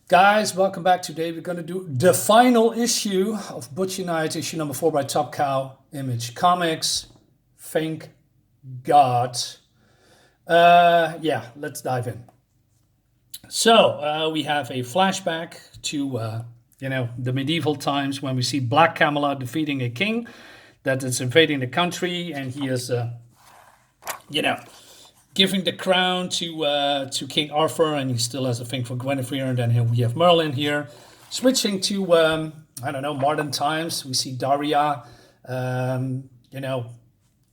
Guys, welcome back. Today we're going to do the final issue of Butcher Night, issue number 4 by Top Cow Image Comics. Thank God. Yeah, let's dive in. So we have a flashback to the medieval times when we see Black Camelot defeating a king that is invading the country, and he is giving the crown to King Arthur, and he still has a thing for Guinevere. And then here we have Merlin here, switching to modern times. We see Daria,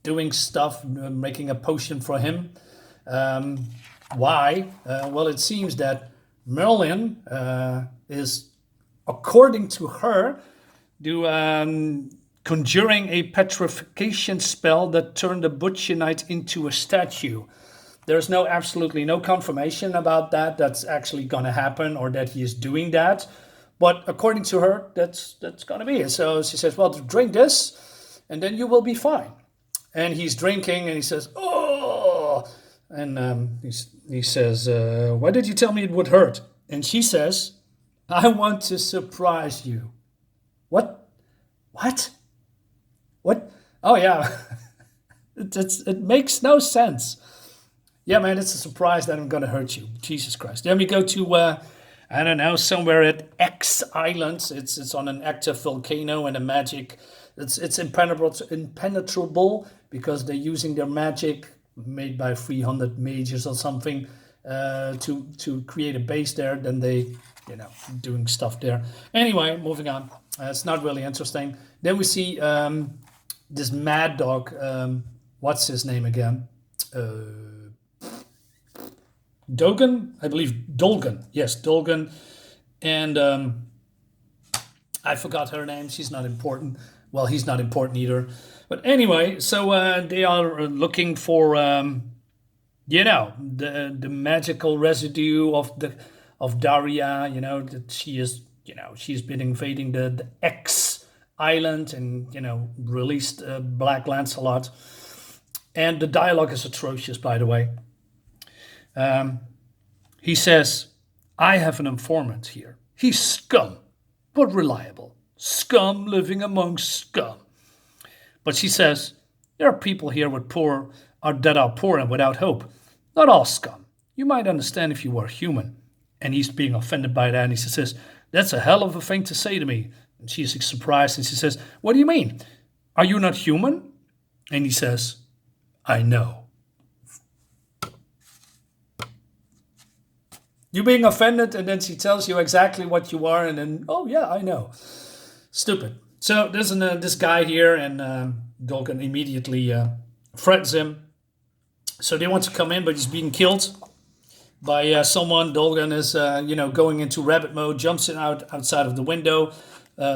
doing stuff, making a potion for him. Why? Well, it seems that Merlin is, according to her, conjuring a petrification spell that turned the Butcher Knight into a statue. There's absolutely no confirmation about that. That's actually going to happen, or that he is doing that. But according to her, that's going to be it. So she says, well, drink this, and then you will be fine. And he's drinking, and he says, oh! And he says, why did you tell me it would hurt? And she says, I want to surprise you. What? What? What? Oh, yeah. It makes no sense. Yeah, man, it's a surprise that I'm going to hurt you. Jesus Christ. Then we go to, somewhere at X Island. It's on an active volcano, and the magic, it's impenetrable because they're using their magic made by 300 mages or something to create a base there. Then they, doing stuff there. Anyway, moving on. It's not really interesting. Then we see this mad dog. What's his name again? Dogen, I believe Dolgan. Yes, Dolgan. And I forgot her name. She's not important. Well, he's not important either. But anyway, so they are looking for, the magical residue of Daria. That she is, she's been invading the X Island and released Black Lancelot. And the dialogue is atrocious, by the way. He says, I have an informant here. He's scum, but reliable. Scum living among scum. But she says, there are people here that are poor and without hope. Not all scum. You might understand if you were human. And he's being offended by that. And he says, that's a hell of a thing to say to me. And she's surprised. And she says, what do you mean? Are you not human? And he says, I know. You're being offended, and then she tells you exactly what you are, and then, oh yeah, I know. Stupid. So there's this guy here, and Dolgan immediately threatens him. So they want to come in, but he's being killed by someone. Dolgan is, going into rabbit mode, jumps outside of the window,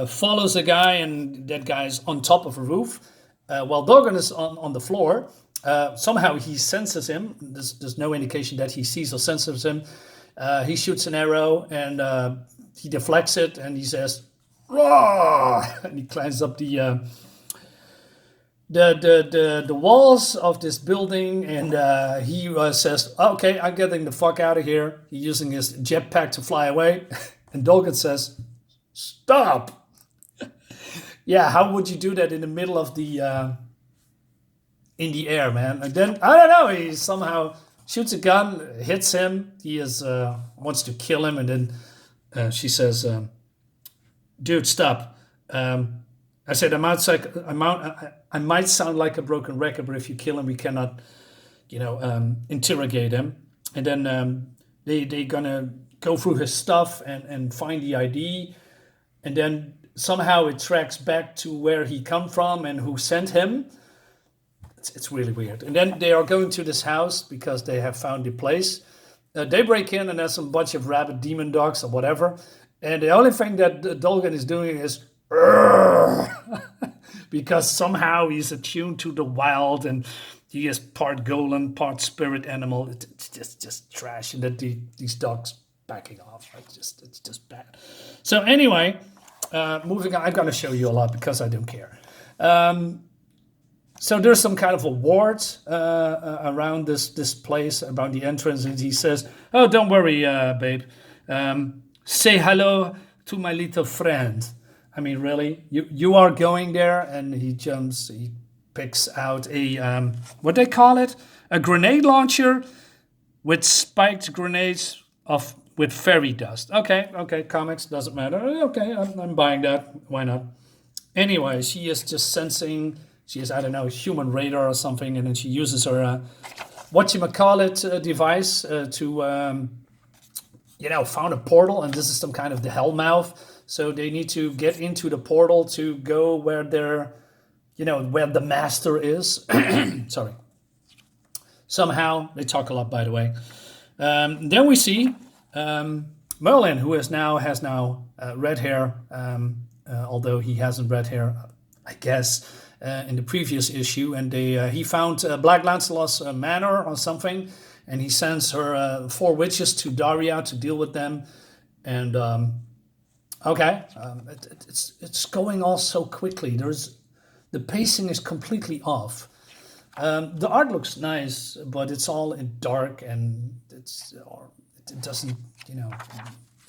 follows the guy, and that guy is on top of a roof. While Dolgan is on the floor, somehow he senses him. There's no indication that he sees or senses him. He shoots an arrow, and he deflects it, and he says, "Roar!" And he climbs up the walls of this building, and he says, "Okay, I'm getting the fuck out of here." He's using his jetpack to fly away, and Dolgan says, "Stop!" Yeah, how would you do that in the middle of the in the air, man? And then I don't know. He somehow shoots a gun, hits him. He wants to kill him, and then she says, "Dude, stop." I said, I might sound like a broken record, but if you kill him, we cannot, interrogate him. And then they're gonna go through his stuff and find the ID, and then somehow it tracks back to where he come from and who sent him. It's really weird. And then they are going to this house because they have found the place. They break in, and there's a bunch of rabid demon dogs or whatever. And the only thing that Dolgan is doing is because somehow he's attuned to the wild, and he is part golem, part spirit animal. It's just trash, and that these dogs backing off. It's just bad. So anyway, moving on. I'm going to show you a lot because I don't care. So there's some kind of a ward around this place, around the entrance, and he says, "Oh, don't worry, babe. Say hello to my little friend. I mean, really, you are going there, and he jumps. He picks out a what they call it, a grenade launcher with spiked grenades of with fairy dust. Okay, okay, comics doesn't matter. Okay, I'm buying that. Why not? Anyway, she is just sensing. She is, I don't know, a human radar or something, and then she uses her whatchamacallit device to found a portal, and this is some kind of the hell mouth. So they need to get into the portal to go where they're, where the master is. Sorry. Somehow they talk a lot, by the way. Then we see Merlin, who has now red hair, although he hasn't red hair, I guess, in the previous issue, and he found Black Lancelot's manor or something, and he sends her 4 witches to Daria to deal with them, and it's going all so quickly. The pacing is completely off. The art looks nice, but it's all in dark, and it doesn't,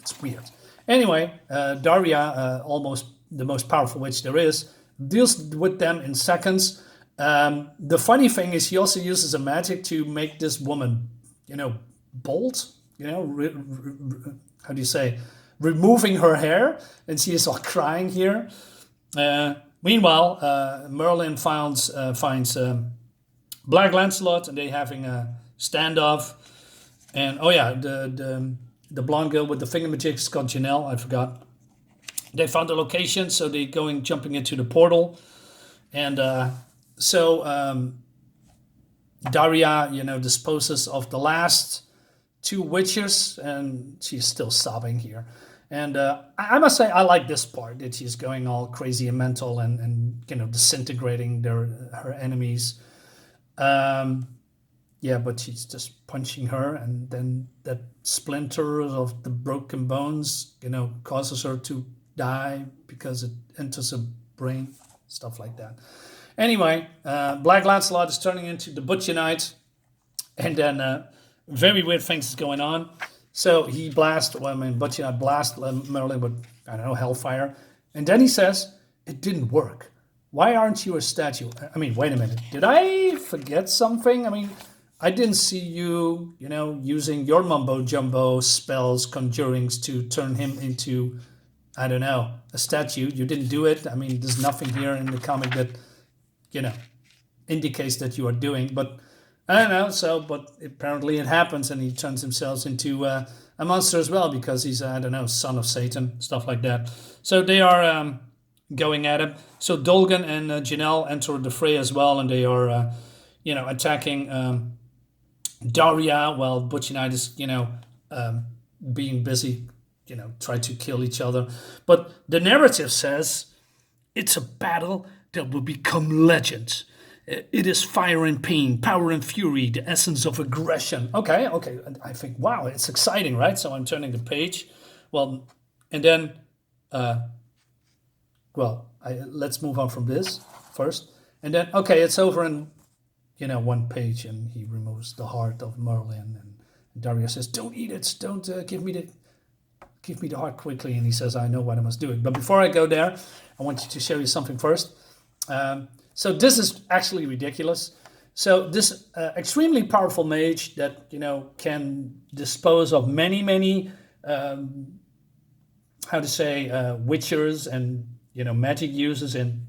it's weird. Anyway, Daria, almost the most powerful witch there is, deals with them in seconds. The funny thing is, he also uses a magic to make this woman, bolt. How do you say? Removing her hair, and she is all crying here. Meanwhile, Merlin finds Black Lancelot, and they having a standoff. And the blonde girl with the thingamajig is called Janelle. I forgot. They found the location, so they jumping into the portal, and Daria, disposes of the last 2 witches, and she's still sobbing here. And I must say, I like this part, that she's going all crazy and mental, and disintegrating her enemies. But she's just punching her, and then that splinter of the broken bones, causes her to die because it enters her brain, stuff like that. Anyway, Black Lancelot is turning into the Butcher Knight, and then very weird things is going on. So he Butcher Knight blasts Merlin with, I don't know, hellfire, and then he says, "It didn't work. Why aren't you a statue?" I mean, wait a minute. Did I forget something? I mean, I didn't see you, using your mumbo-jumbo spells, conjurings to turn him into, I don't know, a statue. You didn't do it. I mean, there's nothing here in the comic that, indicates that you are doing. But I don't know. But apparently it happens, and he turns himself into a monster as well, because he's, I don't know, son of Satan, stuff like that. So they are going at him. So Dolgan and Janelle enter the fray as well, and they are, attacking Daria, while Butcher Knight is, being busy, try to kill each other. But the narrative says it's a battle that will become legend. It is fire and pain, power and fury, the essence of aggression. Okay. I think, wow, it's exciting, right? So I'm turning the page. Well, and then, let's move on from this first. And then, okay, it's over in, 1 page, and he removes the heart of Merlin. And Daria says, "Don't eat it. Don't give me the heart quickly." And he says, "I know what I must do." But before I go there, I want you to show you something first. So this is actually ridiculous. So this extremely powerful mage that, can dispose of many, witchers and, magic users in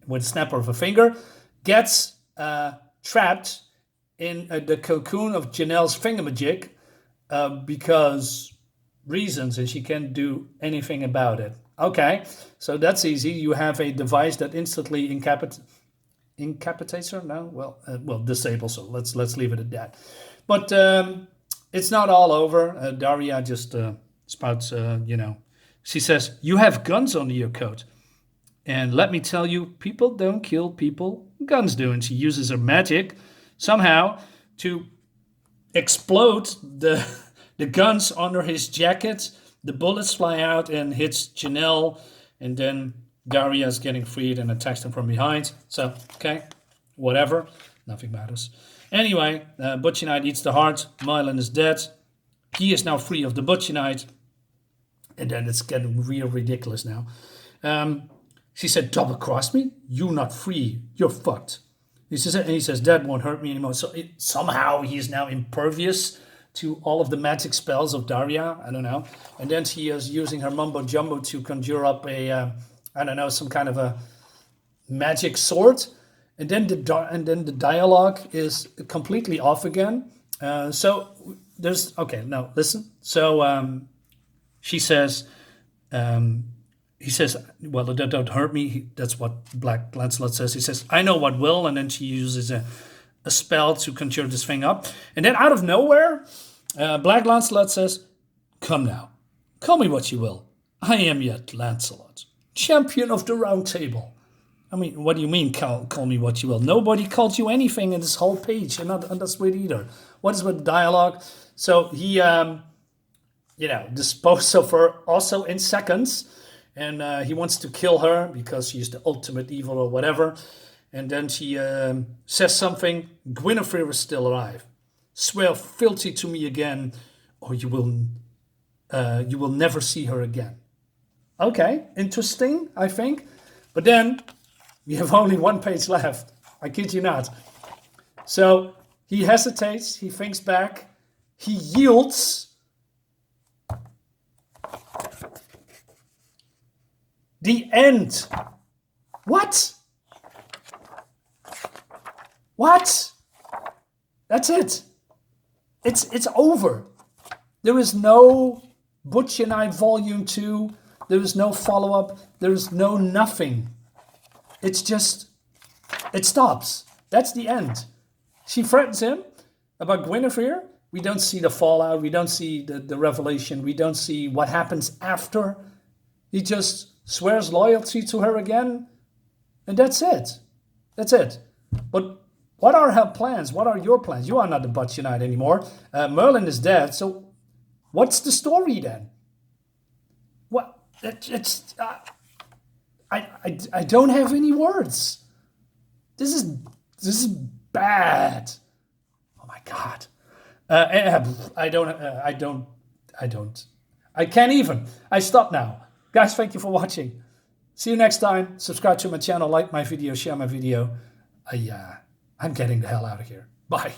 with a snap of a finger, gets trapped in the cocoon of Janelle's thingamajig because reasons, and she can't do anything about it. Okay, so that's easy. You have a device that instantly incapacitates her. No, disables her. Let's leave it at that. But it's not all over. Daria just spouts. She says, "You have guns under your coat, and let me tell you, people don't kill people. Guns do." And she uses her magic somehow to explode the guns under his jacket. The bullets fly out and hits Janelle, and then Daria is getting freed and attacks them from behind. So, okay, whatever, nothing matters. Anyway, Butcher Knight eats the heart. Merlin is dead. He is now free of the Butcher Knight. And then it's getting real ridiculous now. She said, double-cross me? You're not free. You're fucked. He says, that won't hurt me anymore. So somehow he's now impervious to all of the magic spells of Daria. I don't know. And then she is using her mumbo jumbo to conjure up I don't know, some kind of a magic sword. And then the dialogue is completely off again. Now listen. So she says, he says, well, that don't hurt me. That's what Black Lancelot says. He says, I know what will. And then she uses a spell to conjure this thing up. And then out of nowhere, Black Lancelot says, come now, call me what you will. I am yet Lancelot, champion of the Round Table. I mean, what do you mean, call me what you will? Nobody called you anything in this whole page, and that's weird either. What is with the dialogue? So he, disposed of her also in seconds. And he wants to kill her because she's the ultimate evil or whatever. And then she says something. Guinevere is still alive. Swear fealty to me again, or you will never see her again. Okay, interesting, I think. But then we have only one page left. I kid you not. So he hesitates. He thinks back. He yields. The end. What? That's it. It's over. There is no Butch and I Volume 2. There is no follow-up. There is no nothing. It's just, it stops. That's the end. She threatens him about Guinevere. We don't see the fallout. We don't see the revelation. We don't see what happens after. He just swears loyalty to her again, and that's it. That's it. But what are her plans? What are your plans? You are not the Butch Unite anymore. Merlin is dead, so what's the story then? What? I don't have any words. This is bad. Oh my God. I can't even. I stop now. Guys, thank you for watching. See you next time. Subscribe to my channel, like my video, share my video. I'm getting the hell out of here. Bye.